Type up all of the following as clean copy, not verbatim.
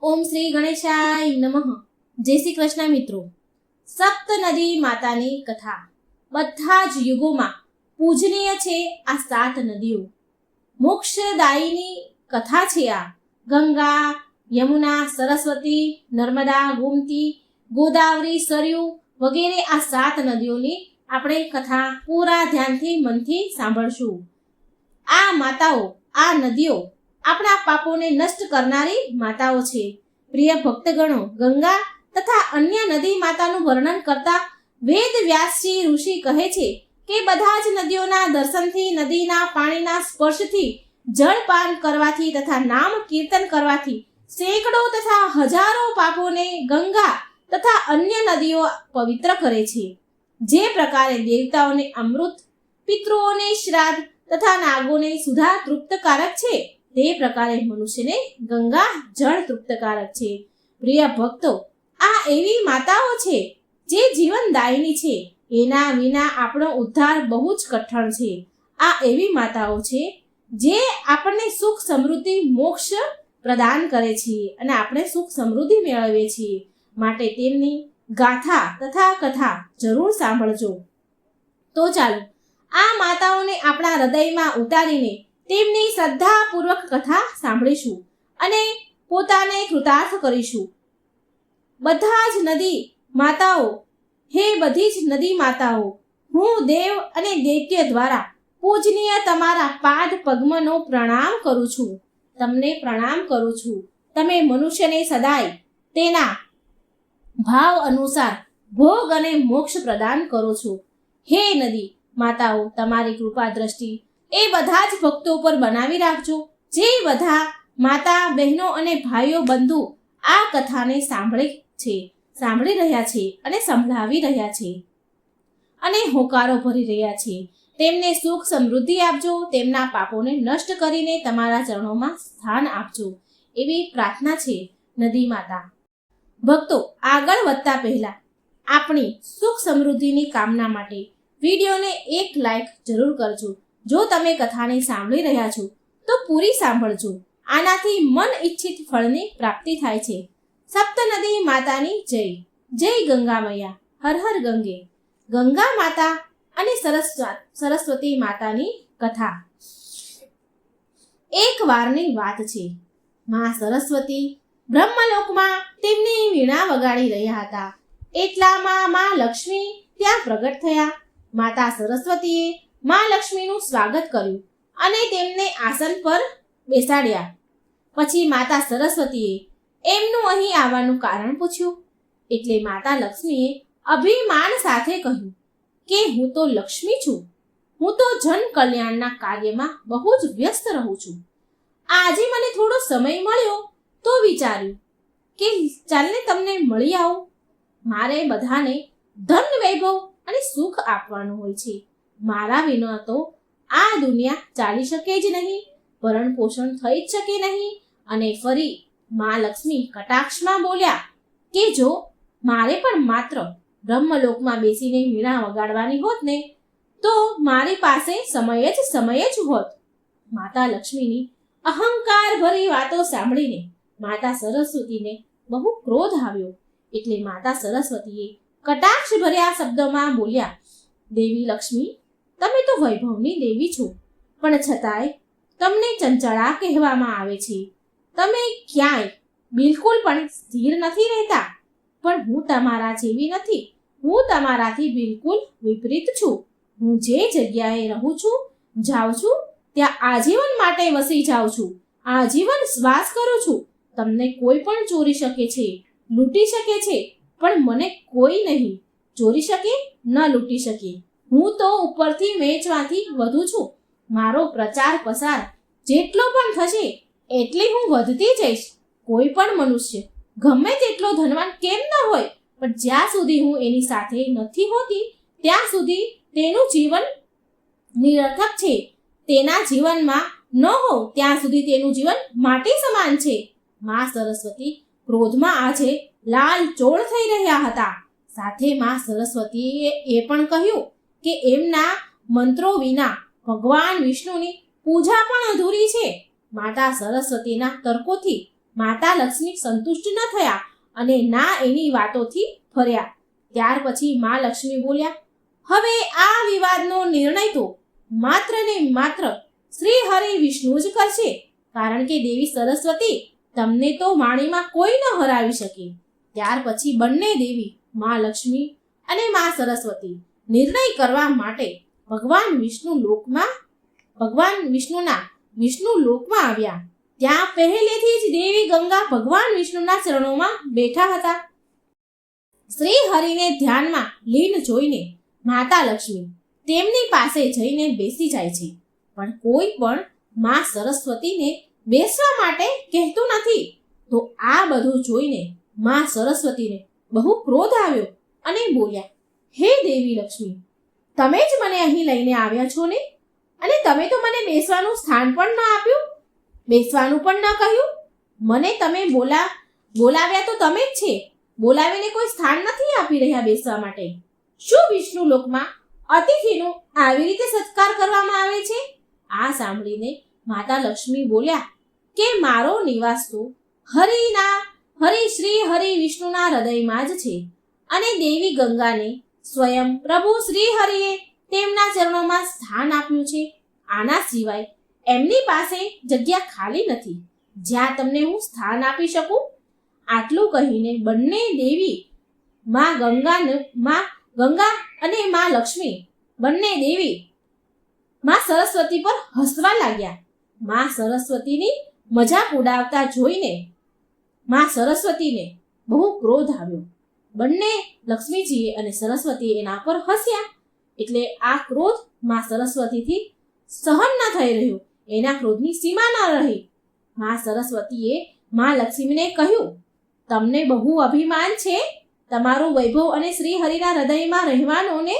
ઓમ શ્રી ગણેશાય નમઃ. જય શ્રી કૃષ્ણ મિત્રો. સપ્ત નદી માતાની કથા. બધા જ યુગોમાં પૂજનીય છે આ 7 નદીઓ. મોક્ષદાયીની કથા છે આ. ગંગા, યમુના, સરસ્વતી, નર્મદા, ગોમતી, ગોદાવરી, સરયુ વગેરે આ 7 નદીઓની આપણે કથા પૂરા ધ્યાનથી મનથી સાંભળશું. આ માતાઓ, આ નદીઓ આપણા પાપોને નષ્ટ કરનારી માતાઓ છે. પ્રિય ભક્તગણો, ગંગા તથા અન્ય નદી માતાનું વર્ણન કરતા વેદ વ્યાસજી ઋષિ કહે છે કે બધા જ નદીઓના દર્શનથી, નદીના પાણીના સ્પર્શથી, જળપાન કરવાથી તથા નામ કીર્તન કરવાથી સેંકડો તથા હજારો પાપોને ગંગા તથા અન્ય નદીઓ પવિત્ર કરે છે. જે પ્રકારે દેવતાઓને અમૃત, પિતૃઓને શ્રાદ્ધ તથા નાગોને સુધા તૃપ્તકારક છે, તે પ્રકારે મનુષ્યને ગંગા જળ તૃપ્તકારક છે. પ્રિય ભક્તો, આ એવી માતાઓ છે જે જીવનદાયિની છે. એના વિના આપણો ઉદ્ધાર બહુ જ કઠણ છે. આ એવી માતાઓ છે જે આપણને સુખ, સમૃદ્ધિ, મોક્ષ પ્રદાન કરે છે અને આપણે સુખ સમૃદ્ધિ મેળવીએ છીએ. માટે તેમની ગાથા તથા કથા જરૂર સાંભળજો. તો ચાલો આ માતાઓને આપણા હૃદયમાં ઉતારીને તેમની શ્રદ્ધાપૂર્વક કથા સાંભળીશું અને પોતાને કૃતાર્થ કરીશું. બધા જ નદી માતાઓ, હે બધી જ નદી માતાઓ, હું દેવ અને દૈત્ય દ્વારા પૂજનીય તમારા પાદ પદ્મનો પ્રણામ કરું છું. તમને પ્રણામ કરું છું. તમે મનુષ્યને સદાય તેના ભાવ અનુસાર ભોગ અને મોક્ષ પ્રદાન કરો છો. હે નદી માતાઓ, તમારી કૃપા દ્રષ્ટિ એ બધા જ ભક્તો પર બનાવી રાખજો. જે બધા માતા, બહેનો અને ભાઈઓ બંધુ આ કથાને સાંભળી રહ્યા છે અને સંભળાવી રહ્યા છે અને હોકારો ભરી રહ્યા છે, તેમને સુખ સમૃદ્ધિ આપજો. તેમના પાપોને નષ્ટ કરીને તમારા ચરણોમાં સ્થાન આપજો. એવી પ્રાર્થના છે નદી માતા. ભક્તો, આગળ વધતા પહેલા આપણી સુખ સમૃદ્ધિની કામના માટે વિડીયોને એક લાઈક જરૂર કરજો. જો તમે કથાને સાંભળી રહ્યા છો તો પૂરી સાંભળજો. આનાથી મન ઈચ્છિત ફળની પ્રાપ્તિ થાય છે. સપ્ત નદી માતાની જય. જય ગંગા મૈયા. હર હર ગંગે. ગંગા માતા અને સરસ્વતી માતાની કથા. એક વારની વાત છે. માં સરસ્વતી બ્રહ્મલોકમાં તેમની વીણા વગાડી રહ્યા હતા. એટલામાં માં લક્ષ્મી ત્યાં પ્રગટ થયા. માતા સરસ્વતીએ માં લક્ષ્મીનું સ્વાગત કર્યું અને તેમને આસન પર બેસાડ્યા. પછી માતા સરસ્વતીએ એમનું અહીં આવવાનું કારણ પૂછ્યું. એટલે માતા લક્ષ્મીએ અભિમાન સાથે કહ્યું કે હું તો લક્ષ્મી છું. હું તો જન કલ્યાણના કાર્યમાં બહુ જ વ્યસ્ત રહું છું. આજે મને થોડો સમય મળ્યો તો વિચાર્યું કે ચાલને તમને મળી આવું. મારે બધાને ધન, વૈભવ અને સુખ આપવાનું હોય છે. મારા વિના તો આ દુનિયા ચાલી શકે જ નહીં, ભરણ પોષણ થઈ જ શકે નહીં. અને ફરી માં લક્ષ્મી કટાક્ષમાં બોલ્યા કે જો મારે પણ માત્ર બ્રહ્મલોકમાં બેસીને વીણા વગાડવાની હોત ને તો મારી પાસે સમય જ હોત. માતા લક્ષ્મીની અહંકાર ભરી વાતો સાંભળીને માતા સરસ્વતીને બહુ ક્રોધ આવ્યો. એટલે માતા સરસ્વતીએ કટાક્ષ ભર્યા શબ્દોમાં બોલ્યા, દેવી લક્ષ્મી, તમે તો વૈભવની દેવી છો, પણ છતાંય તમને ચંચળા કહેવામાં આવે છે. તમે ક્યાંય બિલકુલ પણ સ્થિર નથી રહેતા. પણ હું તમારા જેવી નથી. હું તમારાથી બિલકુલ વિપરીત છું. હું જે જગ્યાએ રહું છું, જાઉં છું, ત્યાં આજીવન માટે વસી જાઉં છું. આજીવન શ્વાસ કરું છું. તમને કોઈ પણ ચોરી શકે છે, લૂંટી શકે છે, પણ મને કોઈ નહીં ચોરી શકે, ન લૂંટી શકે. હું તો ઉપરથી વેચવાથી વધુ છું. મારો પ્રચાર પ્રસાર જેટલો પણ થશે એટલી હું વધતી જઈશ. કોઈ પણ મનુષ્ય ગમે તેટલો ધનવાન કેમ ન હોય, પણ જ્યાં સુધી હું એની સાથે નથી હોતી ત્યાં સુધી તેનું જીવન નિરર્થક છે. તેના જીવનમાં ન હોઉં ત્યાં સુધી તેનું જીવન માટી સમાન છે. માં સરસ્વતી ક્રોધમાં આજે લાલ ચોળ થઈ રહ્યા હતા. સાથે માં સરસ્વતીએ એ પણ કહ્યું કે એમના મંત્રો વિના ભગવાન વિષ્ણુની પૂજા પણ અધૂરી છે. માતા સરસ્વતીના તર્કોથી માતા લક્ષ્મી સંતુષ્ટ ન થયા અને ના એની વાતોથી ફર્યા. ત્યાર પછી મા લક્ષ્મી બોલ્યા, હવે આ વિવાદનો નિર્ણય તો માત્ર ને માત્ર શ્રી હરિ વિષ્ણુ જ કરશે, કારણ કે દેવી સરસ્વતી તમને તો વાણીમાં કોઈ ન હરાવી શકે. ત્યાર પછી બંને દેવી મા લક્ષ્મી અને મા સરસ્વતી નિર્ણય કરવા માટે ભગવાન વિષ્ણુ લોકમાં આવ્યા. ત્યાં પહેલેથી જ દેવી ગંગા ભગવાન વિષ્ણુના ચરણોમાં બેઠા હતા. શ્રી હરિને ધ્યાનમાં લીન જોઈને માતા લક્ષ્મી તેમની પાસે જઈને બેસી જાય છે, પણ કોઈ પણ મા સરસ્વતીને બેસવા માટે કહેતું નથી. તો આ બધું જોઈને મા સરસ્વતીને બહુ ક્રોધ આવ્યો અને બોલ્યા, હે દેવી લક્ષ્મી, તમે જ મને અહીં લઈને આવ્યા છો ને, અને તમે તો મને બેસવાનું સ્થાન પણ ન આપ્યું, બેસવાનું પણ ન કહ્યું. મને તમે બોલાવ્યા તો તમે જ છે, બોલાવીને કોઈ સ્થાન નથી આપી રહ્યા બેસવા માટે. શું વિષ્ણુ લોકમાં અતિથિનો આવી રીતે સત્કાર કરવામાં આવે છે? આ સાંભળીને માતા લક્ષ્મી બોલ્યા કે મારો નિવાસ તો શ્રી હરિ વિષ્ણુના હૃદયમાં જ છે, અને દેવી ગંગાને સ્વયં પ્રભુ શ્રી હરિએ તેમના ચરણોમાં સ્થાન આપ્યું છે. આના સિવાય એમની પાસે જગ્યા ખાલી નથી જ્યાં તમને હું સ્થાન આપી શકું. આટલું કહીને બંને દેવી મા ગંગા અને મા લક્ષ્મી બંને દેવી મા સરસ્વતી પર હસવા લાગ્યા. મા સરસ્વતીની મજાક ઉડાવતા જોઈને મા સરસ્વતીને બહુ ક્રોધ આવ્યો. બંને લક્ષ્મીજીએ અને સરસ્વતીએ એના પર હસ્યા. એટલે આ ક્રોધ મા સરસ્વતીથી સહન ન થઈ રહ્યો, એના ક્રોધની સીમા ન રહી. મા સરસ્વતીએ મા લક્ષ્મીને કહ્યું, તમને બહુ અભિમાન છે તમારું વૈભવ અને શ્રી હરિના હૃદયમાં રહેવાનો ને,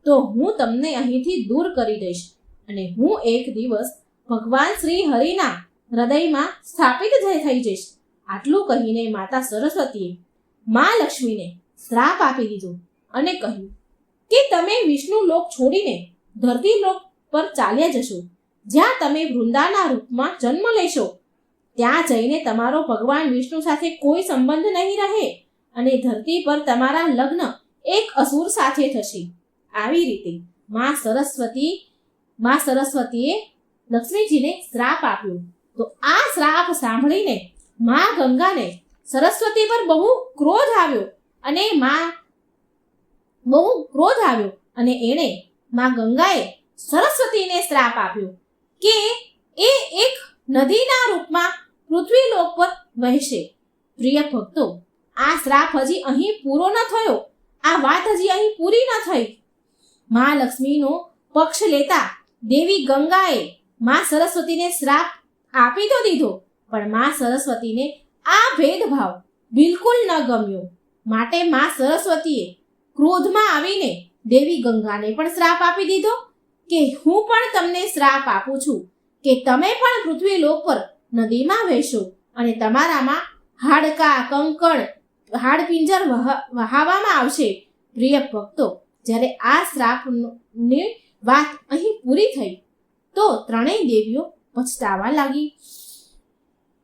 તો હું તમને અહીંથી દૂર કરી દઈશ અને હું એક દિવસ ભગવાન શ્રી હરિના હૃદયમાં સ્થાપિત થઈ જઈશ. આટલું કહીને માતા સરસ્વતીએ મા લક્ષ્મીને શ્રાપ આપી દીધો અને કહ્યું કે તમે વિષ્ણુ લોક છોડીને ધરતી લોક પર ચાલ્યા જશો, જ્યાં તમે વૃંદાના રૂપમાં જન્મ લેશો. ત્યાં જઈને તમારો ભગવાન વિષ્ણુ સાથે કોઈ સંબંધ નહીં રહે અને ધરતી પર તમારા લગ્ન એક અસુર સાથે થશે. આવી રીતે મા સરસ્વતીએ લક્ષ્મીજીને શ્રાપ આપ્યો. તો આ શ્રાપ સાંભળીને મા ગંગાને સરસ્વતી પર બહુ ક્રોધ આવ્યો અને એણે મા ગંગાએ સરસ્વતીને શ્રાપ આપ્યો કે એ એક નદીના રૂપમાં પૃથ્વી લોક પર વહેશે. પ્રિય ભક્તો, આ શ્રાપ હજી અહીં પૂરો ન થયો, આ વાત હજી અહીં પૂરી ન થઈ. મા લક્ષ્મીનો પક્ષ લેતા દેવી ગંગાએ મા સરસ્વતીને શ્રાપ આપી તો દીધો, પણ મા સરસ્વતીને આ ભેદભાવ બિલકુલ ન ગમ્યો. માટે મા સરસ્વતીએ ક્રોધમાં આવીને દેવી ગંગાને પણ શ્રાપ આપી દીધો કે હું પણ તમને શ્રાપ આપું છું કે તમે પણ પૃથ્વી લોક પર નદીમાં વહેશો અને તમારામાં હાડકાં, કંકણ, હાડપિંજર વહાવવામાં આવશે. પ્રિય ભક્તો, જ્યારે આ શ્રાપની વાત અહીં પૂરી થઈ તો ત્રણેય દેવીઓ પછતાવા લાગી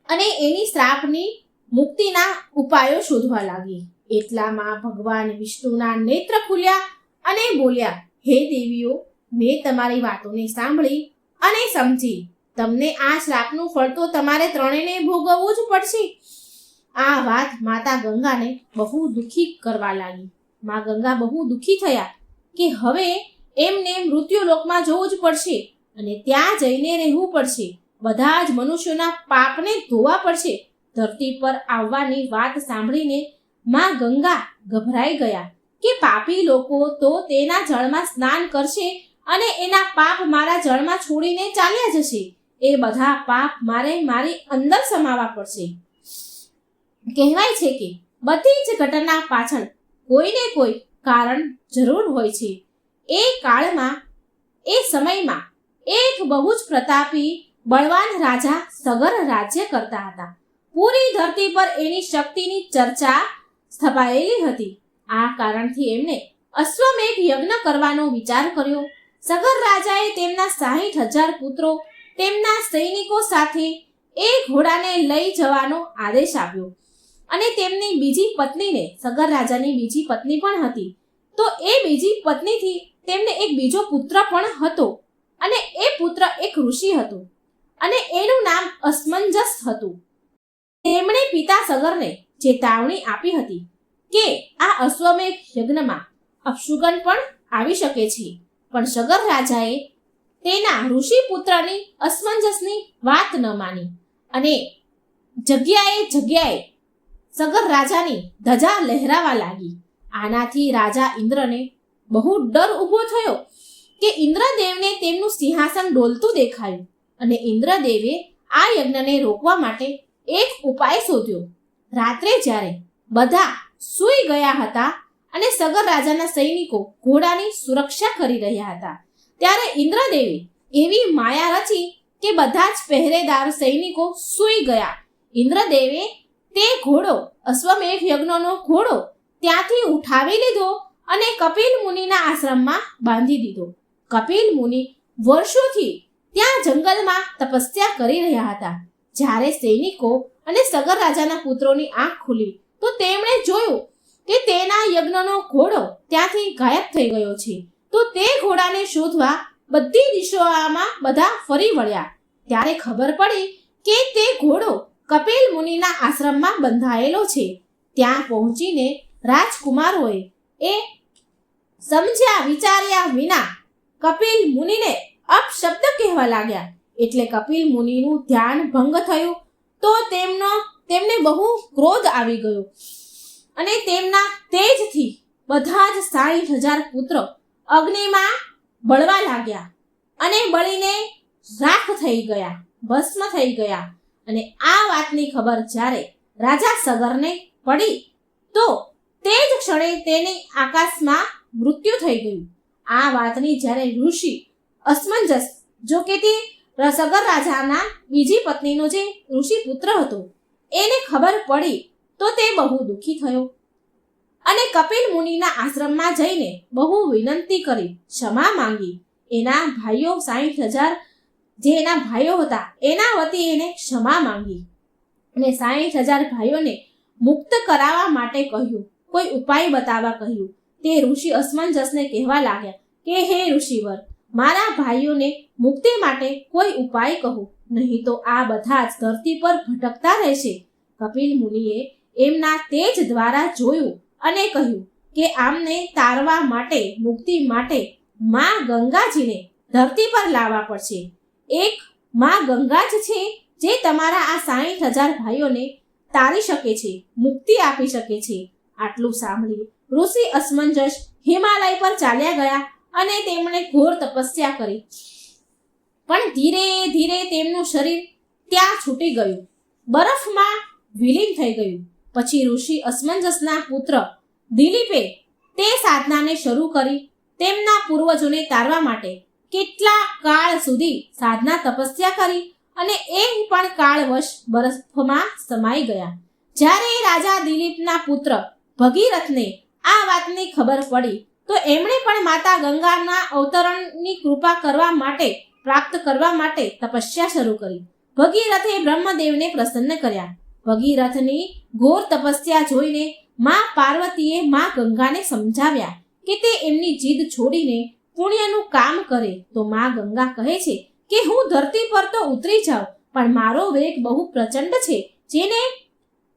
અને એની શ્રાપની મુક્તિના ઉપાયો શોધવા લાગી. એટલામાં ભગવાન વિષ્ણુના નેત્ર ખુલ્યા અને બોલ્યા, હે દેવીઓ, મેં તમારી વાતોને સાંભળી અને સમજી. તમને આ શ્રાપનું ફળ તો તમારે ત્રણેયને ભોગવવું જ પડશે. આ વાત માતા ગંગાને બહુ દુઃખી કરવા લાગી. મા ગંગા બહુ દુઃખી થયા કે હવે એમને મૃત્યુલોકમાં જવું જ પડશે અને ત્યાં જઈને રહેવું પડશે. બધા જ મનુષ્યોના પાપને ધોવા પડશે. ધરતી પર આવવાની વાત સાંભળીને મા ગંગા ગભરાઈ ગયા કે પાપી લોકો તો તેના જળમાં સ્નાન કરશે અને એના પાપ મારા જળમાં છોડીને ચાલ્યા જશે. એ બધા પાપ મારી અંદર સમાવવા પડશે. કહેવાય છે કે બધી જ ઘટના પાછળ કોઈને કોઈ કારણ જરૂર હોય છે. એ સમયમાં એક બહુ જ પ્રતાપી બળવાન રાજા સગર રાજ્ય કરતા હતા. પૂરી ધરતી પર એની શક્તિની ચર્ચા સ્થપાયેલી હતી. આ કારણથી એમણે અશ્વમેઘ યજ્ઞ કરવાનો વિચાર કર્યો. સગર રાજાએ તેમના 60,000 પુત્રો તેમના સૈનિકો સાથે એ ઘોડાને લઈ જવાનો આદેશ આપ્યો. અને તેમની બીજી પત્નીને, સગર રાજાની બીજી પત્ની પણ હતી, તો એ બીજી પત્નીથી તેમને એક બીજો પુત્ર પણ હતો. અને એ પુત્ર એક ઋષિ હતો અને એનું નામ અસમંજસ હતું. તેમણે પિતા સગરને ચેતવણી આપી હતી કે આ અશ્વમેઘ યજ્ઞમાં અપશુકન પણ આવી શકે છે. પણ સગર રાજાએ તેના ઋષિ પુત્રની અસમંજસની વાત ન માની અને જગ્યાએ સગર રાજાની ધજા લહેરાવા લાગી. આનાથી રાજા ઇન્દ્રને બહુ ડર ઊભો થયો કે ઇન્દ્રદેવને તેમનું સિંહાસન ડોલતું દેખાયું. અને ઇન્દ્રદેવે આ યજ્ઞને રોકવા માટે એક ઉપાય શોધ્યો. રાત્રે જ્યારે બધા સૂઈ ગયા હતા અને સગર રાજાના સૈનિકો ઘોડાની સુરક્ષા કરી રહ્યા હતા, ત્યારે ઇન્દ્રદેવે એવી માયા રચી કે બધા જ પહેરેદાર સૈનિકો સૂઈ ગયા. ઇન્દ્રદેવે તે ઘોડો, અશ્વમેઘ યજ્ઞનો ઘોડો ત્યાંથી ઉઠાવી લીધો અને કપિલ મુનિના આશ્રમમાં બાંધી દીધો. કપિલ મુનિ વર્ષોથી ત્યાં જંગલમાં તપસ્યા કરી રહ્યા હતા. જ્યારે સૈનિકો અને સગર રાજાના પુત્રોની આંખ ખુલી તો તેમણે જોયું કે તેના યજ્ઞનો ઘોડો ત્યાંથી ગાયબ થઈ ગયો છે. તો તે ઘોડાને શોધવા બધી દિશાઓમાં બધા ફરી વળ્યા. ત્યારે ખબર પડી કે તે ઘોડો કપિલ મુનિના આશ્રમમાં બંધાયેલો છે. ત્યાં પહોંચીને રાજકુમારોએ એ સમજ્યા વિચાર્યા વિના કપિલ મુનિને અપશબ્દ કહેવા લાગ્યા. એટલે કપિલ મુનિનું ધ્યાન ભંગ થયું. તો તેમને બહુ ક્રોધ આવી ગયો અને તેમના તેજથી બધા જ 60,000 પુત્રો અગ્નિમાં બળવા લાગ્યા અને બળીને રાખ થઈ ગયા, ભસ્મ થઈ ગયા. અને આ વાતની ખબર જ્યારે રાજા સગરને પડી તો તે જ ક્ષણે તેની આકાશમાં મૃત્યુ થઈ ગયું. આ વાતની જ્યારે ઋષિ અસમંજસ, જો કે તે સગર રાજાના બીજી પત્નીનો જે ઋષિ પુત્ર હતો, એને ખબર પડી તો તે બહુ દુઃખી થયો અને કપિલ મુનિના આશ્રમમાં જઈને બહુ વિનંતી કરી, ક્ષમા માંગી. એના ભાઈઓ 60,000 જે એના ભાઈઓ હતા એના વતી એને ક્ષમા માંગી અને 60,000 ભાઈઓને મુક્ત કરાવવા માટે કહ્યું, કોઈ ઉપાય બતાવવા કહ્યું. તે ઋષિ અસમંજસને કહેવા લાગ્યા કે હે ઋષિવર, મારા ભાઈઓને મુક્તિ માટે કોઈ ઉપાય કહો, નહીં તો આ બધા જ ધરતી પર ભટકતા રહેશે. કપિલ મુનિએ એમના તેજ દ્વારા જોયું અને કહ્યું કે આમને તારવા માટે, મુક્તિ માટે માં ગંગાજીને ધરતી પર લાવવા પડશે. એક માં ગંગા જ છે જે તમારા આ 60,000 ભાઈઓને તારી શકે છે, મુક્તિ આપી શકે છે. આટલું સાંભળી ઋષિ અસમંજસ હિમાલય પર ચાલ્યા ગયા અને તેમણે ઘોર તપસ્યા કરી. પણ ધીરે ધીરે તેમનું શરીર ત્યાં છૂટી ગયું, બરફમાં વિલીન થઈ ગયું. પછી ઋષિ અસમંજસના પુત્ર દિલીપે તે સાધનાને શરૂ કરી. તેમના પૂર્વજોને તારવા માટે કેટલા કાળ સુધી સાધના તપસ્યા કરી અને એ પણ કાળવશ બરફમાં સમાઈ ગયા. જ્યારે રાજા દિલીપના પુત્ર ભગીરથને આ વાતની ખબર પડી તો એમણે પણ માતા ગંગાના અવતરણની કૃપા પ્રાપ્ત કરવા માટે તપસ્યા શરૂ કરી. ભગીરથે બ્રહ્મદેવને પ્રસન્ન કર્યા. ભગીરથની ઘોર તપસ્યા જોઈને માં પાર્વતીએ માં ગંગાને સમજાવ્યા કે તે એમની જીદ છોડીને પુણ્યનું કામ કરે. તો માં ગંગા કહે છે કે હું ધરતી પર તો ઉતરી જાઉં, પણ મારો વેગ બહુ પ્રચંડ છે,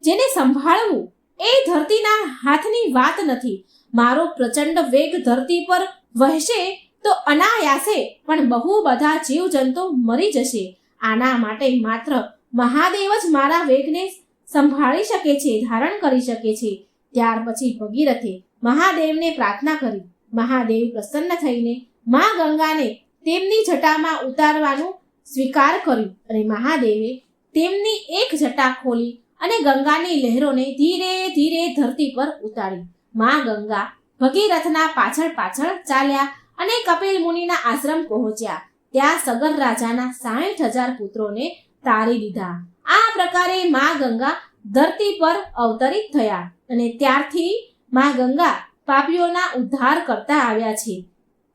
જેને સંભાળવું એ ધરતીના હાથની વાત નથી. મારો પ્રચંડ વેગ ધરતી પર વહેશે તો અનાયાસે પણ બહુ બધા જીવજંતુ મરી જશે. આના માટે માત્ર મહાદેવ જ મારા વેગને સંભાળી શકે છે, ધારણ કરી શકે છે. ત્યાર પછી ભગીરથે મહાદેવને પ્રાર્થના કરી. મહાદેવ પ્રસન્ન થઈને માં ગંગાને તેમની જટામાં ઉતારવાનું સ્વીકાર કર્યું અને મહાદેવે તેમની એક જટા ખોલી અને ગંગાની લહેરોને ધીરે ધીરે ધરતી પર ઉતારી. માં ગંગા ભગીરથના પાછળ પાછળ ચાલ્યા અને કપિલ મુનિના આશ્રમ પહોંચ્યા. ત્યાં સગર રાજાના 60,000 પુત્રોને તારી દીધા. આ પ્રકારે માં ગંગા ધરતી પર અવતરિત થયા અને ત્યારથી માં ગંગા પાપીઓના ઉદ્ધાર કરતા આવ્યા છે.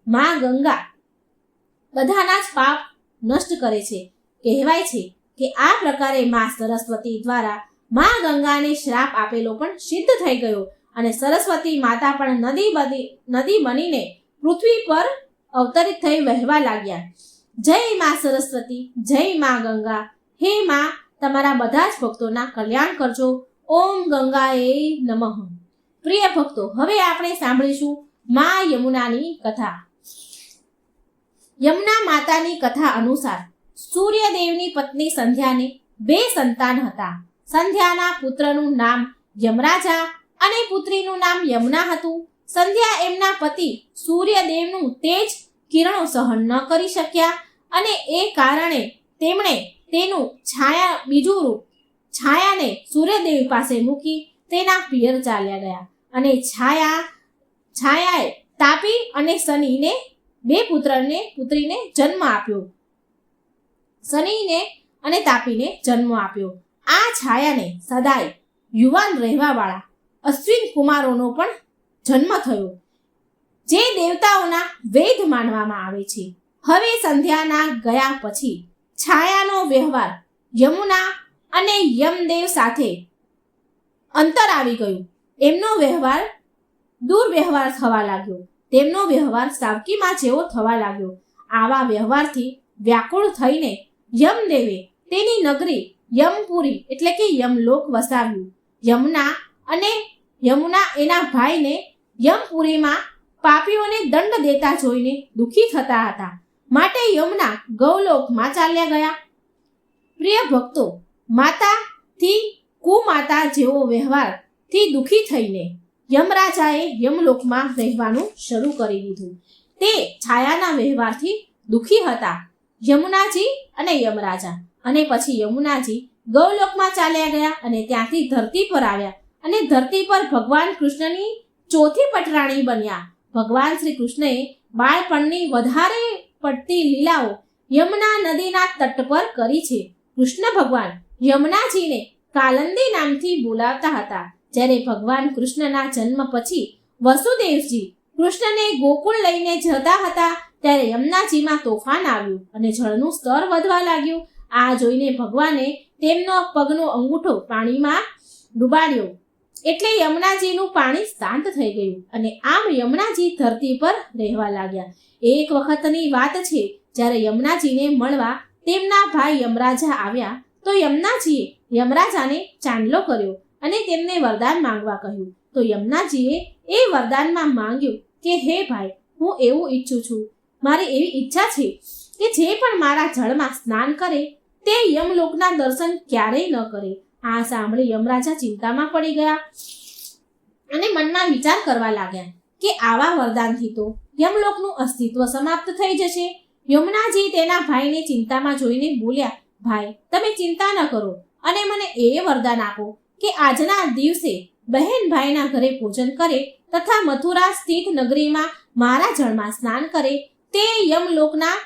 માં ગંગા બધાના જ પાપ નષ્ટ કરે છે. કહેવાય છે કે આ પ્રકારે માં સરસ્વતી દ્વારા માં ગંગાને શ્રાપ આપેલો પણ સિદ્ધ થઈ ગયો અને સરસ્વતી માતા પણ નદી બનીને પૃથ્વી પર અવતરિત થઈ વહેવા લાગ્યા. જય માં સરસ્વતી, જય માં ગંગા. હે માં, તમારા બધા જ ભક્તોના કલ્યાણ કરજો. ઓમ ગંગાએ નમઃ. પ્રિય ભક્તો, હવે આપણે સાંભળીશું માં યમુનાની કથા. યમુના માતાની કથા અનુસાર સૂર્યદેવની પત્ની સંધ્યાને 2 સંતાન હતા. સંધ્યાના પુત્રનું નામ યમરાજા અને પુત્રીનું નામ યમુના હતું. સંધ્યા એમના પતિ સૂર્યદેવનું તેજ કિરણો સહન ન કરી શક્યા અને એ કારણે તેમણે તેનું બીજું રૂપ છાયાને સૂર્યદેવ પાસે મૂકી તેના પિયર ચાલ્યા ગયા અને છાયાએ તાપી અને શનિને 2 પુત્રીને જન્મ આપ્યો. શનિને અને તાપીને જન્મ આપ્યો. આ છાયાને સદાય યુવાન રહેવાવાળા અશ્વિન કુમારોનો પણ જન્મ થયો, જે દેવતાઓના વેદ માનવામાં આવે છે. હવે સંધ્યાના ગયા પછી છાયાનો વ્યવહાર યમુના અને યમદેવ સાથે અંતર આવી ગયું. એમનો વ્યવહાર દુર્વ્યવહાર થવા લાગ્યો. તેમનો વ્યવહાર સાવકીમાં જેવો થવા લાગ્યો. આવા વ્યવહારથી વ્યાકુળ થઈને યમદેવે તેની નગરી યમપુરી એટલે કે યમલોક વસાવ્યું. યમુના એના ભાઈને યમપુરીમાં પાપીઓને દંડ દેતા જોઈને દુઃખી થતા હતા, માટે યમુના ગૌલોકમાં ચાલ્યા ગયા. પ્રિય ભક્તો, માતાથી કુમાતા જેવો વ્યવહારથી દુઃખી થઈને યમરાજાએ યમલોકમાં રહેવાનું શરૂ કરી દીધું. તે છાયાના વ્યવહારથી દુઃખી હતા યમુનાજી અને યમરાજા. અને પછી યમુનાજી ગૌલોકમાં ચાલ્યા ગયા અને ત્યાંથી ધરતી પર આવ્યા અને ધરતી પર ભગવાન કૃષ્ણની ચોથી પટરાણી બન્યા. ભગવાન શ્રી કૃષ્ણએ બાળપણની વધારે પડતી લીલાઓ યમુના નદીના તટ પર કરી છે. કૃષ્ણ ભગવાન યમુનાજીને કાલંદી નામથી બોલાવતા હતા. જ્યારે ભગવાન કૃષ્ણના જન્મ પછી વસુદેવજી કૃષ્ણને ગોકુળ લઈને જતા હતા ત્યારે યમુનાજીમાં તોફાન આવ્યું અને જળનું સ્તર વધવા લાગ્યું. આ જોઈને ભગવાને તેમનો પગનો અંગૂઠો પાણીમાં ડૂબાડ્યો એટલે યમુનાજીનું પાણી શાંત થઈ ગયું અને આમ યમુનાજી ધરતી પર રહેવા લાગ્યા. એક વખતની વાત છે, જ્યારે યમુનાજીને મળવા તેમના ભાઈ યમરાજા આવ્યા તો યમુનાજીએ યમરાજાને ચાંદલો કર્યો અને તેમને વરદાન માંગવા કહ્યું. તો યમુનાજીએ એ વરદાનમાં માંગ્યું કે હે ભાઈ, હું એવું ઈચ્છું છું, મારી એવી ઈચ્છા છે કે જે પણ મારા જળમાં સ્નાન કરે તે યમલોકના દર્શન ક્યારેય ન કરે. આ સાંભળી યમરાજા ચિંતામાં પડી ગયા અને મનમાં વિચાર કરવા લાગ્યા કે આવા વરદાનથી તો યમલોકનું અસ્તિત્વ સમાપ્ત થઈ જશે. યમુનાજી તેના ભાઈને ચિંતામાં જોઈને બોલ્યા, ભાઈ, તમે ચિંતા ન કરો અને મને એ વરદાન આપો કે આજના દિવસે બહેન ભાઈના ઘરે ભોજન કરે તથા મથુરા સ્થિત નગરીમાં મારા જળમાં સ્નાન કરે તે યમલોકના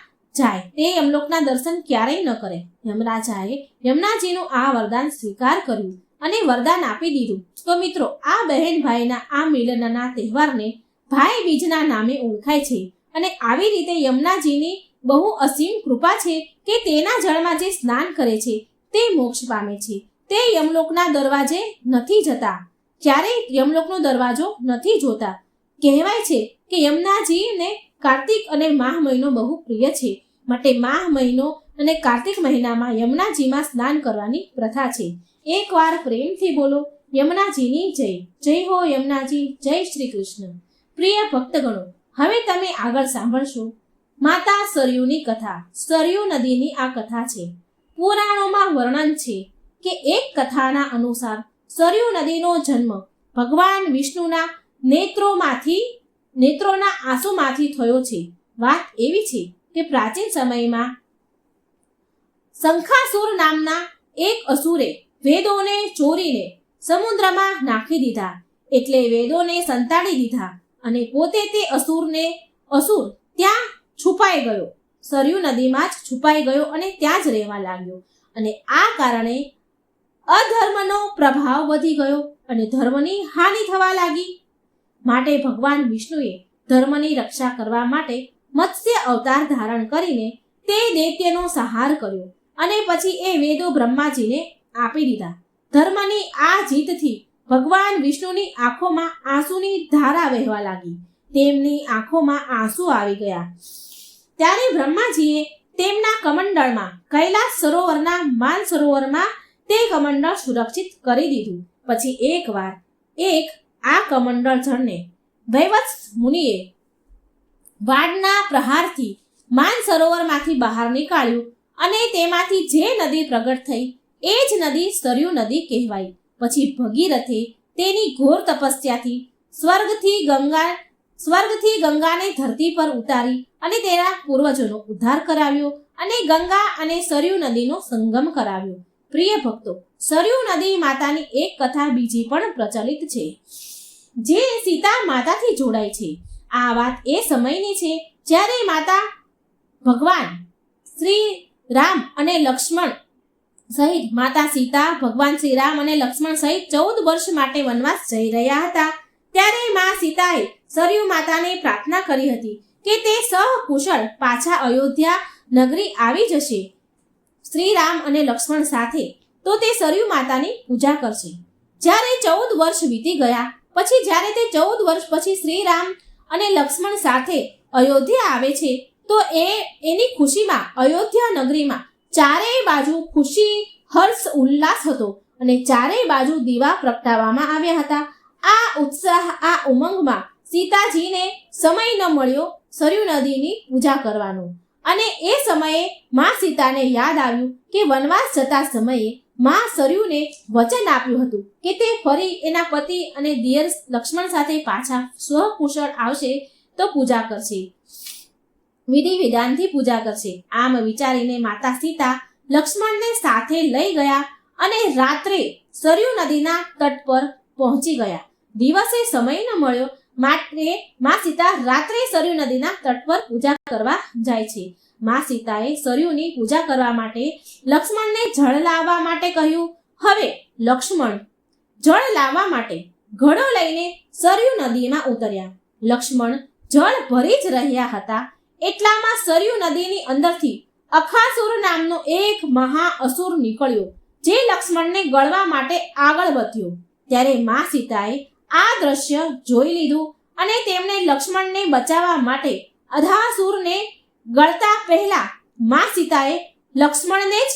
દર્શન ક્યારેય ન કરે. યમરાજાએ યમુનાજીનું આ વરદાન સ્વીકાર કર્યું અને વરદાન આપી દીધું. તો મિત્રો, આ બહેન ભાઈના આ મિલનના તહેવારને ભાઈ બીજના નામે ઓળખાય છે અને આવી રીતે યમુનાજીની બહુ અસીમ કૃપા છે કે તેના જળમાં જે સ્નાન કરે છે તે મોક્ષ પામે છે. તે યમલોકના દરવાજે નથી જતા, ક્યારેય યમલોકનો દરવાજો નથી જોતા. કહેવાય છે કે યમુનાજીને કાર્તિક અને માહ મહિનો બહુ પ્રિય છે, માટે માહ મહિનો અને કાર્તિક મહિનામાં યમુનાજીમાં સ્નાન કરવાની પ્રથા છે. એકવાર પ્રેમથી બોલો યમુનાજીની જય. જય હો યમુનાજી, જય શ્રી કૃષ્ણ. પ્રિય ભક્તગણો, હવે તમે આગળ સાંભળશો માતા સરયુની કથા. સરયુ નદીની આ કથા છે. પુરાણોમાં વર્ણન છે કે એક કથાના અનુસાર સરયુ નદીનો જન્મ ભગવાન વિષ્ણુના નેત્રોના આંસુમાંથી થયો છે. વાત એવી છે કે પ્રાચીન સમયમાં શંખાસુર નામના એક અસુરે વેદોને ચોરીને સમુદ્રમાં નાખી દીધા. એટલે વેદોને સંતાડી દીધા અને પોતે તે અસુર ત્યાં છુપાઈ ગયો. સરયુ નદીમાં જ છુપાઈ ગયો અને ત્યાં જ રહેવા લાગ્યો. અને આ કારણે અધર્મનો પ્રભાવ વધી ગયો અને ધર્મની હાનિ થવા લાગી. માટે ભગવાન વિષ્ણુએ ધર્મની રક્ષા કરવા માટે મત્સ્ય અવતાર ધારણ કરીને તે દૈત્યનો સંહાર કર્યો અને પછી એ વેદો બ્રહ્માજીને આપી દીધા. ધર્મની આ જીતથી ભગવાન વિષ્ણુની આંખોમાં આંસુની ધારા વહેવા લાગી. તેમની આંખોમાં આંસુ આવી ગયા. ત્યારે બ્રહ્માજીએ તેમના કમંડળમાં કૈલાસ સરોવરના માન સરોવરમાં તે કમંડળ સુરક્ષિત કરી દીધું. પછી એકવાર આ કમંડળ જળને વૈવત્સ મુનિએ વાડના પ્રહારથી માન સરોવરમાંથી બહાર નીકાળ્યું અને તેમાંથી જે નદી પ્રગટ થઈ એ જ નદી સરયુ નદી કહેવાઈ. પછી ભગીરથે તેની ઘોર તપસ્યાથી સ્વર્ગથી ગંગાને ધરતી પર ઉતારી અને તેના પૂર્વજોનો ઉદ્ધાર કરાવ્યો અને ગંગા અને સરયુ નદીનો સંગમ કરાવ્યો. પ્રિય ભક્તો, સરયુ નદી માતાની એક કથા બીજી પણ પ્રચલિત છે, જે સીતા માતાથી જોડાય છે. આ વાત એ સમયની છે જ્યારે માતા ભગવાન શ્રી રામ અને લક્ષ્મણ સહિત માતા સીતા ભગવાન શ્રી રામ અને લક્ષ્મણ સહિત 14 વર્ષ માટે વનવાસ જઈ રહ્યા હતા. ત્યારે મા સીતાએ સરયુ માતાને પ્રાર્થના કરી હતી કે તે સહકુશળ પાછા અયોધ્યા નગરી આવી જશે શ્રી રામ અને લક્ષ્મણ સાથે, તો તે સરયુ માતાની પૂજા કરશે. જ્યારે 14 વર્ષ વીતી ગયા પછી જ્યારે તે 14 વર્ષ પછી શ્રી રામ અને લક્ષ્મણ સાથે અયોધ્યા આવે છે, તો એની ખુશીમાં અયોધ્યા નગરીમાં ચારેય બાજુ ખુશી, હર્ષ, ઉલ્લાસ હતો અને ચારેય બાજુ દીવા પ્રગટાવવામાં આવ્યા હતા. આ ઉત્સાહ, આ ઉમંગમાં સીતાજીને સમય ન મળ્યો સરયુ નદીની પૂજા કરવાનો. અને એ સમયે મા સીતાને યાદ આવ્યું કે વનવાસ જતા સમયે મા સરયુને વચન આપ્યું હતું કે તે ફરી એના પતિ અને દિયર લક્ષ્મણ સાથે પાછા સ્વકુશળ આવશે તો પૂજા કરશે, વિધિ વિધાનથી પૂજા કરશે. આમ વિચારીને માતા સીતા લક્ષ્મણને સાથે લઈ ગયા અને રાત્રે સરયુ નદીના તટ પર પહોંચી ગયા. દિવસે સમય ન મળ્યો માટે મા સીતા રાત્રે સરયુ નદીના તટ પર પૂજા કરવા જાય છે. મા સીતાએ સરયુની પૂજા કરવા માટે લક્ષ્મણને જળ લાવવા માટે કહ્યું. હવે લક્ષ્મણ જળ લાવવા માટે ઘડો લઈને સરયુ નદીમાં ઉતર્યા. લક્ષ્મણ જળ ભરી જ રહ્યા હતા એટલામાં સરયુ નદીની અંદરથી અખાસુર નામનો એક મહા અસુર નીકળ્યો, જે લક્ષ્મણને ગળવા માટે આગળ વધ્યો. ત્યારે મા સીતાએ આ દ્રશ્ય જોઈ લીધું અને તેમણે લક્ષ્મણને બચાવવા માટે અધાસુરને ગળતા પહેલા મા સીતાએ લક્ષ્મણને જ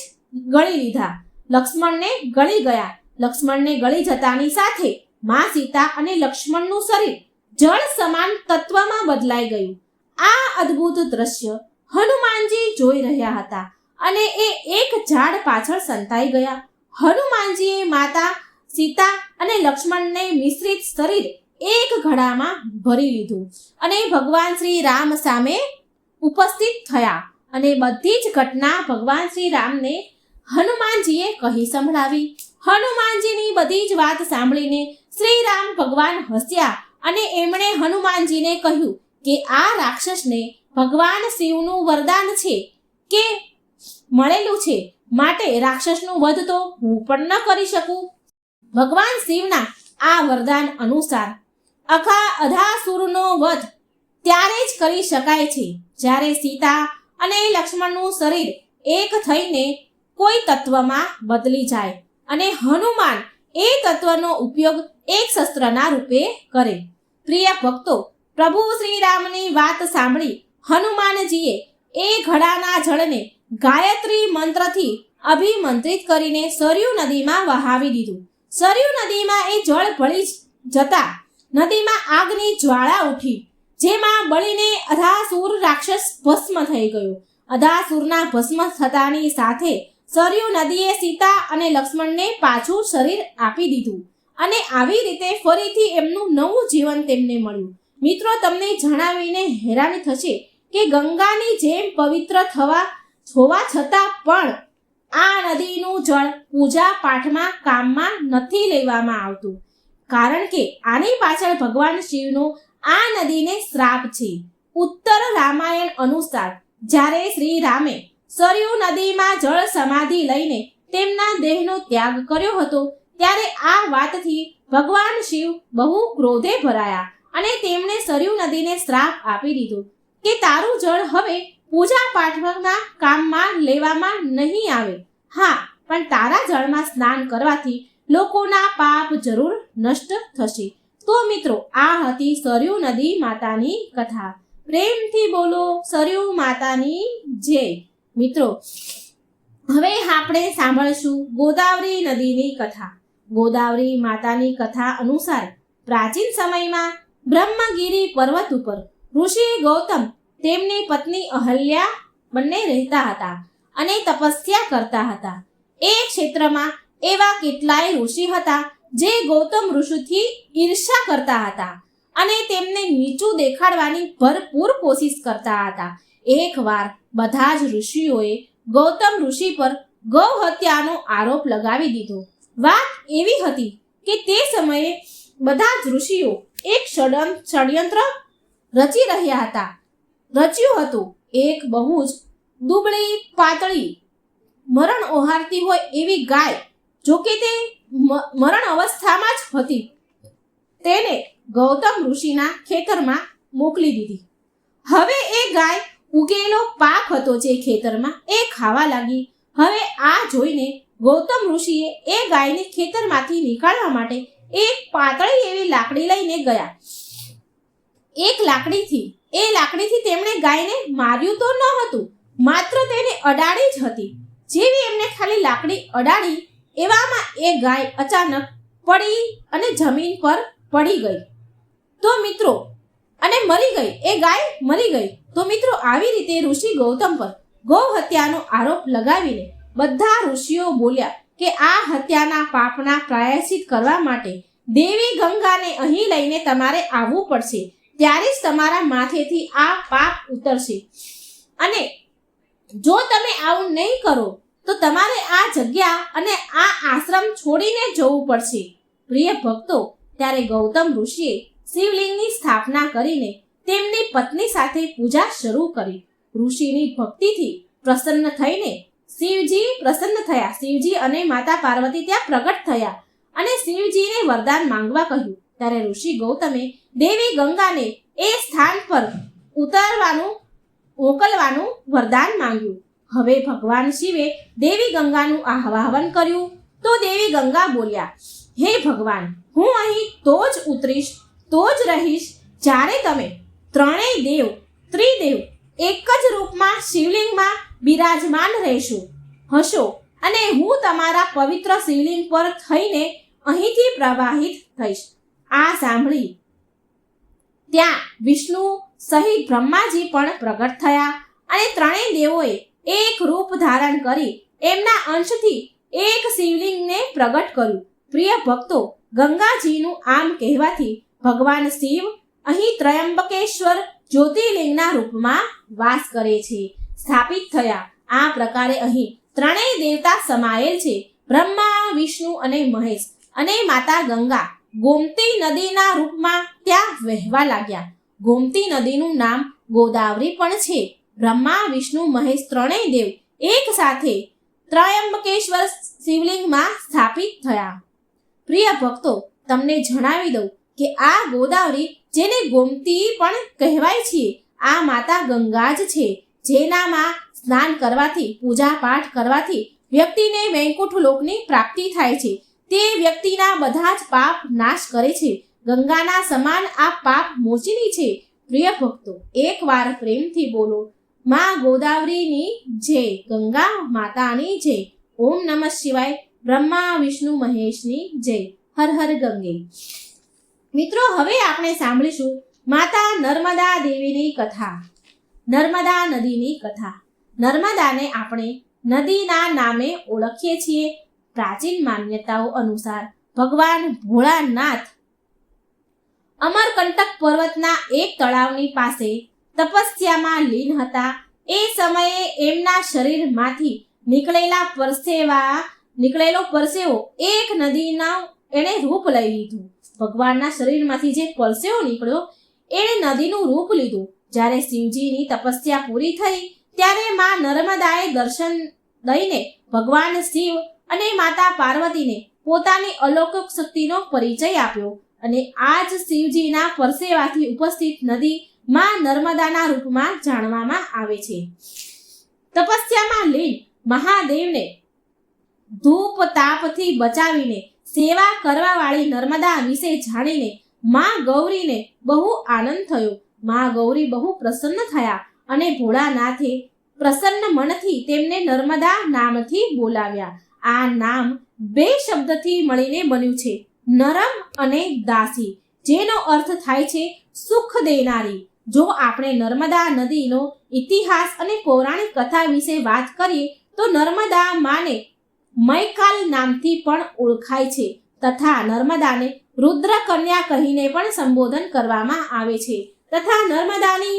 ગળી લીધા. લક્ષ્મણને ગળી ગયા. લક્ષ્મણને ગળી જતાની સાથે મા સીતા અને લક્ષ્મણનું શરીર જળ સમાન તત્વમાં બદલાઈ ગયું. આ અદ્ભુત દ્રશ્ય હનુમાનજી જોઈ રહ્યા હતા અને એ એક ઝાડ પાછળ સંતાઈ ગયા. હનુમાનજીએ માતા સીતા અને લક્ષ્મણને મિશ્રિત શરીર એક ઘડામાં ભરી લીધું અને ભગવાન શ્રી રામ સામે ઉપસ્થિત થયા અને બધી જ ઘટના ભગવાન શ્રી રામને હનુમાનજીએ કહી સંભળાવી. હનુમાનજીની બધી જ વાત સાંભળીને શ્રી રામ ભગવાન હસ્યા અને એમણે હનુમાનજીને કહ્યું કે આ રાક્ષસને ભગવાન શિવનું વરદાન છે કે મળેલું છે, માટે રાક્ષસનું વધ તો હું પણ ન કરી શકું. ભગવાન શિવના આ વરદાન અનુસાર અધાસુરનો વધ ત્યારે જ કરી શકાય છે જ્યારે સીતા અને લક્ષ્મણનું શરીર એક થઈને કોઈ તત્વમાં બદલી જાય અને હનુમાન એ તત્વનો ઉપયોગ એક શસ્ત્રના રૂપે કરે. પ્રિય ભક્તો, પ્રભુ શ્રી રામની વાત સાંભળી હનુમાનજીએ એ ઘડાના જળને ગાયત્રી મંત્રથી અભિમંત્રિત કરીને સરયુ નદીમાં વહાવી દીધું. સરયુ નદીમાં એ જળ ભળી જતા નદીમાં આગની જ્વાળા ઉઠી, જેમાં બળીને અધાસુર રાક્ષસ ભસ્મ થઈ ગયો. અધાસુરના ભસ્મ થતાની સાથે સરયુ નદીએ સીતા અને લક્ષ્મણને પાછું શરીર આપી દીધું અને આવી રીતે ફરીથી એમનું નવું જીવન તેમને મળ્યું. મિત્રો, તમને જણાવીને હેરાની થશે કે ગંગાની જેમ પવિત્ર હોવા છતાં પણ આ નદીનું જળ પૂજા પાઠમાં કામમાં નથી લેવામાં આવતું, કારણ કે આની પાછળ ભગવાન શિવનો આ નદીને શ્રાપ છે. ઉત્તર રામાયણ અનુસાર જ્યારે શ્રી રામે સરયુ નદીમાં જળ સમાધિ લઈને તેમના દેહનો ત્યાગ કર્યો હતો, ત્યારે આ વાતથી ભગવાન શિવ બહુ ક્રોધે ભરાયા અને તેમણે સરયુ નદીને શ્રાપ આપી દીધો કે તારું જળ હવે પૂજા પાઠના કામમાં લેવામાં નહીં આવે. હા, પણ તારા જળમાં સ્નાન કરવાથી લોકોના પાપ જરૂર નષ્ટ થશે. તો મિત્રો, આ હતી સરયુ નદી માતાની કથા. પ્રેમથી બોલો સરયુ માતાની જય. મિત્રો, હવે આપણે સાંભળશું ગોદાવરી નદીની કથા. ગોદાવરી માતાની કથા અનુસાર પ્રાચીન સમયમાં બ્રહ્મગીરી પર્વત ઉપર ઋષિ ગૌતમ તેમની પત્ની અહલ્યા બંને રહેતા હતા અને તપસ્યા કરતા હતા. એ ક્ષેત્રમાં એવા કેટલાય ઋષિ હતા જે ગૌતમ ઋષિથી ઈર્ષ્યા કરતા હતા અને તેમને નીચું દેખાડવાની ભરપૂર કોશિશ કરતા હતા. એકવાર બધા જ ઋષિઓએ ગૌતમ ઋષિ પર ગૌ હત્યાનો આરોપ લગાવી દીધો. વાત એવી હતી કે તે સમયે બધા જ ઋષિઓ એક ષડયંત્ર રચી રહ્યા હતા. રચ્યું હતું એક બહુ જ દુબળી પાતળી મરણ ઓહારતી હોય એવી ગાય, જોકે તે મરણ અવસ્થામાં જ હતી, તેને ગૌતમ ઋષિના ખેતરમાં મોકલી દીધી. હવે એ ગાય ઉગેલો પાક હતો જે ખેતરમાં એ ખાવા લાગી. હવે આ જોઈને ગૌતમ ઋષિએ એ ગાયને ખેતરમાંથી નીકાળવા માટે એક પાતળી એવી લાકડી લઈને ગયા. એ લાકડીથી તેમણે ગાયને માર્યું તો ન હતું, માત્ર તેને અડાડી જ હતી. જેવી એમને ખાલી લાકડી અડાડી એવામાં એ ગાય અચાનક પડી અને જમીન પર પડી ગઈ. તો મિત્રો, અને મરી ગઈ. એ ગાય મરી ગઈ. તો મિત્રો, આવી રીતે ઋષિ ગૌતમ પર ગૌ હત્યાનો આરોપ લગાવીને બધા ઋષિઓ બોલ્યા કે આ હત્યાના પાપના પ્રાયશ્ચિત કરવા માટે દેવી ગંગાને અહીં લઈને તમારે આવવું પડશે. ત્યારે જ તમારા માથેથી આ પાપ ઉતરશે. અને જો તમે આવું નહીં કરો તો તમારે આ જગ્યા અને આ આશ્રમ છોડીને જવું પડશે. પ્રિય ભક્તો, ત્યારે ગૌતમ ઋષિએ શિવલિંગની સ્થાપના કરીને તેમની પત્ની સાથે પૂજા શરૂ કરી. ઋષિની ભક્તિથી પ્રસન્ન થઈને શિવજી અને માતા પાર્વતી ત્યાં પ્રગટ થયા અને શિવજીને વરદાન માંગવા કહ્યું. ત્યારે ઋષિ ગૌતમે દેવી ગંગાને એ સ્થાન પર મોકલવાનું વરદાન માંગ્યું. હવે ભગવાન શિવે દેવી ગંગાનું આહ્વાન કર્યું તો દેવી ગંગા બોલ્યા, હે ભગવાન, હું અહીં તો જ ઉતરીશ, તો જ રહીશ જ્યારે તમે ત્રણેય દેવ ત્રિદેવ એક જ રૂપમાં શિવલિંગમાં બિરાજમાન હશો અને હું તમારા પવિત્ર શિવલિંગ પર થઈને અહીંથી પ્રવાહિત થઈશ. આ સાંભળી ત્યાં વિષ્ણુ સહિત બ્રહ્માજી પણ પ્રગટ થયા અને ત્રણેય દેવોએ એક રૂપ ધારણ કરી એમના અંશથી એક શિવલિંગને પ્રગટ કર્યું. પ્રિય ભક્તો, ગંગાજીનું આમ કહેવાથી ભગવાન શિવ અહીં ત્રયંબકેશ્વર જ્યોતિર્લિંગના રૂપમાં વાસ કરે છે, સ્થાપિત થયા. આ પ્રકારે અહીં ત્રણેય દેવતા સમાયેલ છે, બ્રહ્મા, વિષ્ણુ અને મહેશ. અને માતા ગંગા ગોમતી નદીના રૂપમાં ત્યાં વહેવા લાગ્યા. ગોમતી નદીનું નામ ગોદાવરી પણ છે. બ્રહ્મા, વિષ્ણુ, મહેશ ત્રણેય દેવ એક સાથે ત્રયંબકેશ્વર શિવલિંગમાં સ્થાપિત થયા. પ્રિય ભક્તો, તમને જણાવી દઉં કે આ ગોદાવરી, જેને ગોમતી પણ કહેવાય છે, આ માતા ગંગા જ છે, જેનામાં સ્નાન કરવાથી, પૂજા પાઠ કરવાથી વ્યક્તિને વૈકુંઠ લોકની પ્રાપ્તિ થાય છે. તે વ્યક્તિના બધા જ પાપ નાશ કરે છે. ગંગાના સમાન આ પાપ મોચની છે. પ્રિય ભક્તો, એકવાર પ્રેમથી બોલો માં ગોદાવરીની જય, ગંગા માતાની જય. ઓમ નમઃ શિવાય. બ્રહ્મા, વિષ્ણુ, મહેશની જય. હર હર ગંગે. મિત્રો, હવે આપણે સાંભળીશું માતા નર્મદા દેવીની કથા. નર્મદા નદીની કથા. નર્મદાને આપણે નદીના નામે ઓળખીએ છીએ. પ્રાચીન માન્યતાઓ અનુસાર ભગવાન ભોળાનાથ અમરકંટક પર્વતના એક તળાવની પાસે તપસ્યામાં લીન હતા. એ સમયે એમના શરીરમાંથી નીકળેલો પરસેવો એક નદીના એણે રૂપ લઈ લીધું. ભગવાનના શરીરમાંથી જે પરસેવો નીકળ્યો એણે નદીનું રૂપ લીધું. જ્યારે શિવજીની તપસ્યા પૂરી થઈ ત્યારે માં નર્મદાએ દર્શન દઈને ભગવાન શિવ અને માતા પાર્વતીને પોતાની અલૌકિક શક્તિનો પરિચય આપ્યો અને આજ શિવજીના પરસેવાથી ઉપસ્થિત નદી માં નર્મદાના રૂપમાં જાણવામાં આવે છે. તપસ્યામાં લીન મહાદેવને ધૂપ તાપથી બચાવીને સેવા કરવા વાળી નર્મદા વિશે જાણીને માં ગૌરીને બહુ આનંદ થયો. માં ગૌરી બહુ પ્રસન્ન થયા અને ભોળાનાથે પ્રસન્ન મનથી તેમને નર્મદા નામથી બોલાવ્યા. આ નામ બે શબ્દથી મળીને બન્યું છે, નરમ અને દાસી, જેનો અર્થ થાય છે સુખ દેનારી. જો આપણે નર્મદા નદીનો ઇતિહાસ અને પૌરાણિક કથા વિશે વાત કરીએ તો નર્મદા માને મૈકાલ નામથી પણ ઓળખાય છે તથા નર્મદાને રુદ્ર કન્યા કહીને પણ સંબોધન કરવામાં આવે છે તથા નર્મદાને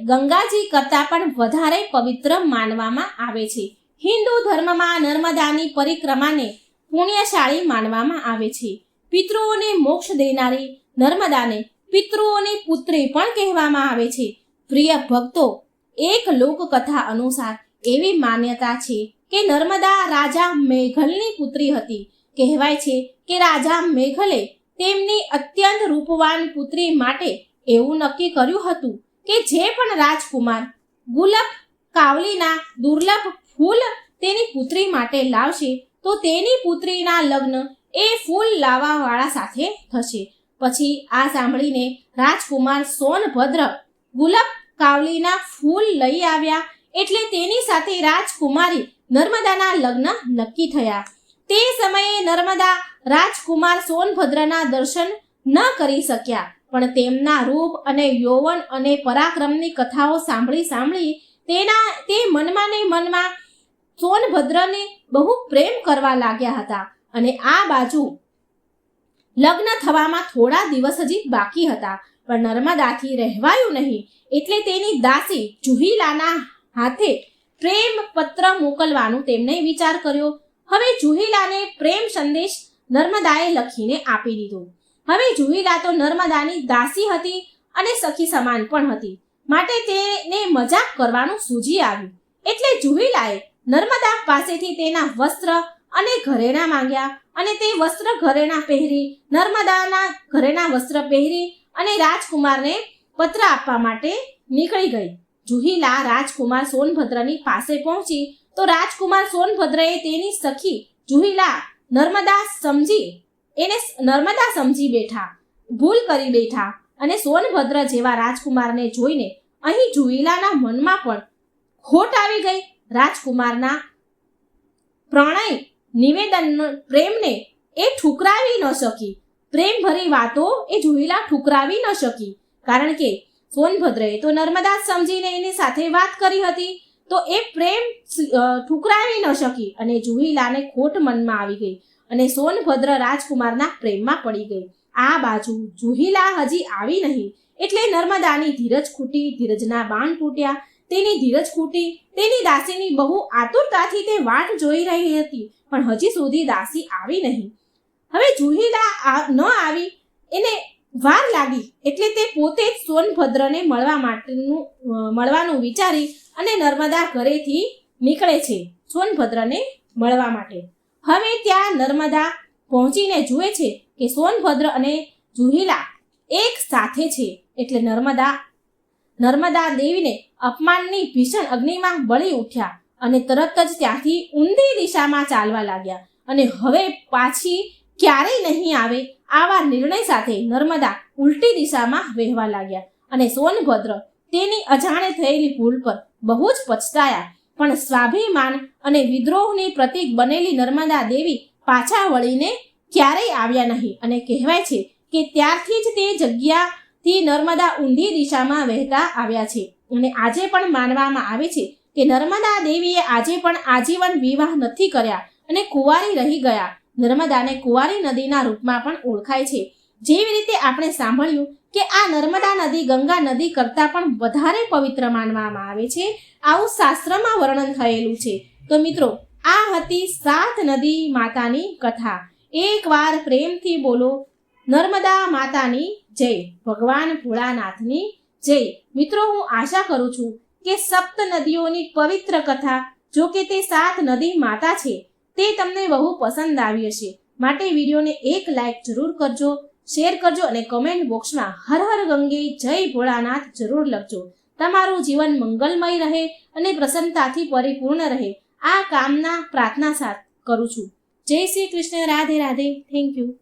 ગંગાજી કરતાં પણ વધારે પવિત્ર માનવામાં આવે છે. હિન્દુ ધર્મમાં નર્મદાની પરિક્રમાને પુણ્યશાળી માનવામાં આવે છે. પિતૃઓને મોક્ષ દેનારી નર્મદાને પિતૃઓની પુત્રી પણ કહેવામાં આવે છે. પ્રિય ભક્તો, એક લોકકથા અનુસાર એવી માન્યતા છે કે નર્મદા રાજા મેઘલની પુત્રી હતી. કહેવાય છે કે રાજા મેઘલે તેમની અત્યંત રૂપવાન પુત્રી માટે એવું નક્કી કર્યું હતું કે જે પણ રાજકુમાર ગુલાબ કાવલીના દુર્લભ ફૂલ તેની પુત્રી માટે લાવશે તો તેની પુત્રીના લગ્ન એ ફૂલ લાવવાવાળા સાથે થશે. પછી આ સાંભળીને રાજકુમાર સોનભદ્ર ગુલાબ કાવલીના ફૂલ લઈ આવ્યા એટલે તેની સાથે રાજકુમારી નર્મદાના લગ્ન નક્કી થયા. તે સમયે નર્મદા રાજકુમાર સોનભદ્રના દર્શન ન કરી શક્યા, પણ તેમના રૂપ અને યૌવન અને પરાક્રમની કથાઓ સાંભળી તે મનમાં ને મનમાં સોનભદ્રને બહુ પ્રેમ કરવા લાગ્યા હતા. અને આ બાજુ લગ્ન થવામાં થોડા દિવસ હજી બાકી હતા, પણ નર્મદાથી રહેવાયું નહીં એટલે તેની દાસી જુહીલાના હાથે પ્રેમ પત્ર મોકલવાનું તેમણે વિચાર કર્યો. હવે જુહીલાને પ્રેમ સંદેશ નર્મદાએ લખીને આપી દીધો. હવે જુહીલા તો નર્મદાની દાસી હતી અને સખી સમાન પણ હતી, માટે તેને મજાક કરવાનું સૂઝી આવ્યું. એટલે જુહીલાએ નર્મદા પાસેથી તેના વસ્ત્ર અને ઘરેણાં માંગ્યા અને તે વસ્ત્ર ઘરેણાં પહેરી નર્મદાના ઘરેણાં વસ્ત્ર પહેરી અને રાજકુમારને પત્ર આપવા માટે નીકળી ગઈ. જુહીલા રાજકુમાર સોનભદ્રની પાસે પહોંચી તો રાજકુમાર સોનભદ્રએ તેની સખી જુહીલા નર્મદા સમજી બેઠા, ભૂલ કરી બેઠા અને સોનભદ્ર જેવા રાજકુમારને જોઈને અહીં જુહીલાના મનમાં પણ ખોટ આવી ગઈ. રાજકુમારના પ્રણય નિવેદન પ્રેમને એ ઠુકરાવી ન શકી. પ્રેમભરી વાતો એ જુહીલા ઠુકરાવી ન શકી, કારણ કે સોનભદ્રએ તો નર્મદા સમજીને એની સાથે વાત કરી હતી, તો એ પ્રેમ ઠુકરાવી ન શકી અને જુહીલાને ખોટ મનમાં આવી ગઈ અને સોનભદ્ર રાજકુમારના પ્રેમમાં પડી ગઈ. આ બાજુ જુહીલા હજી આવી નહીં એટલે નર્મદાની ધીરજ ખૂટી, ધીરજના બાણ તૂટ્યા. તેની ધીરજ ખૂટી. તેની દાસીની બહુ આતુરતાથી તે વાટ જોઈ રહી હતી, પણ હજી સુધી દાસી આવી નહીં. હવે જુહીલા ન આવી, એને વાર લાગી એટલે તે પોતે જ સોનભદ્રને મળવાનું વિચારી અને નર્મદા ઘરેથી નીકળે છે સોનભદ્રને મળવા માટે. હવે ત્યાં નર્મદા પહોંચીને જુએ છે કે સોનભદ્ર અને જુહીલા એક સાથે છે એટલે નર્મદા દેવીને અપમાનની ભીષણ અગ્નિમાં બળી ઉઠ્યા અને તરત જ ત્યાંથી ઊંધી દિશામાં ચાલવા લાગ્યા અને હવે પાછી ક્યારેય નહીં આવે આવા નિર્ણય સાથે નર્મદા ઉલટી દિશામાં વહેવા લાગ્યા અને સોનભદ્ર તેની અજાણે થયેલી ભૂલ પર બહુ જ પછતાયા. પણ સ્વાભિમાન અને વિદ્રોહની પ્રતીક બનેલી નર્મદા દેવી પાછા વળીને ક્યારેય આવ્યા નહીં અને કહેવાય છે કે ત્યારથી જ તે જગ્યાથી નર્મદા ઊંધી દિશામાં વહેતા આવ્યા છે. અને આજે પણ માનવામાં આવે છે કે નર્મદા દેવીએ આજે પણ આજીવન વિવાહ નથી કર્યા અને કુંવારી રહી ગયા. નર્મદાને કુંવારી નદીના રૂપમાં પણ ઓળખાય છે. જેવી રીતે આપણે સાંભળ્યું કે આ નર્મદા નદી ગંગા નદી કરતાં પણ વધારે પવિત્ર માનવામાં આવે છે, આવું શાસ્ત્રમાં વર્ણન થયેલું છે. તો મિત્રો, આ હતી 7 નદી માતાની કથા. એકવાર પ્રેમથી બોલો નર્મદા માતાની જય, ભગવાન ભોળાનાથની જય. મિત્રો, હું આશા કરું છું કે 7 નદીઓની પવિત્ર કથા, જો કે તે 7 નદી માતા છે, તે તમને બહુ પસંદ આવી હશે. માટે વિડીયોને એક લાઈક જરૂર કરજો. શેર કરજો અને કમેન્ટ બોક્સમાં હર હર ગંગે જય ભોળાનાથ જરૂર લખજો. તમારું જીવન મંગલમય રહે અને પ્રસન્નતાથી પરિપૂર્ણ રહે આ કામના પ્રાર્થના સાથે કરું છું. જય શ્રી કૃષ્ણ. રાધે રાધે. Thank you.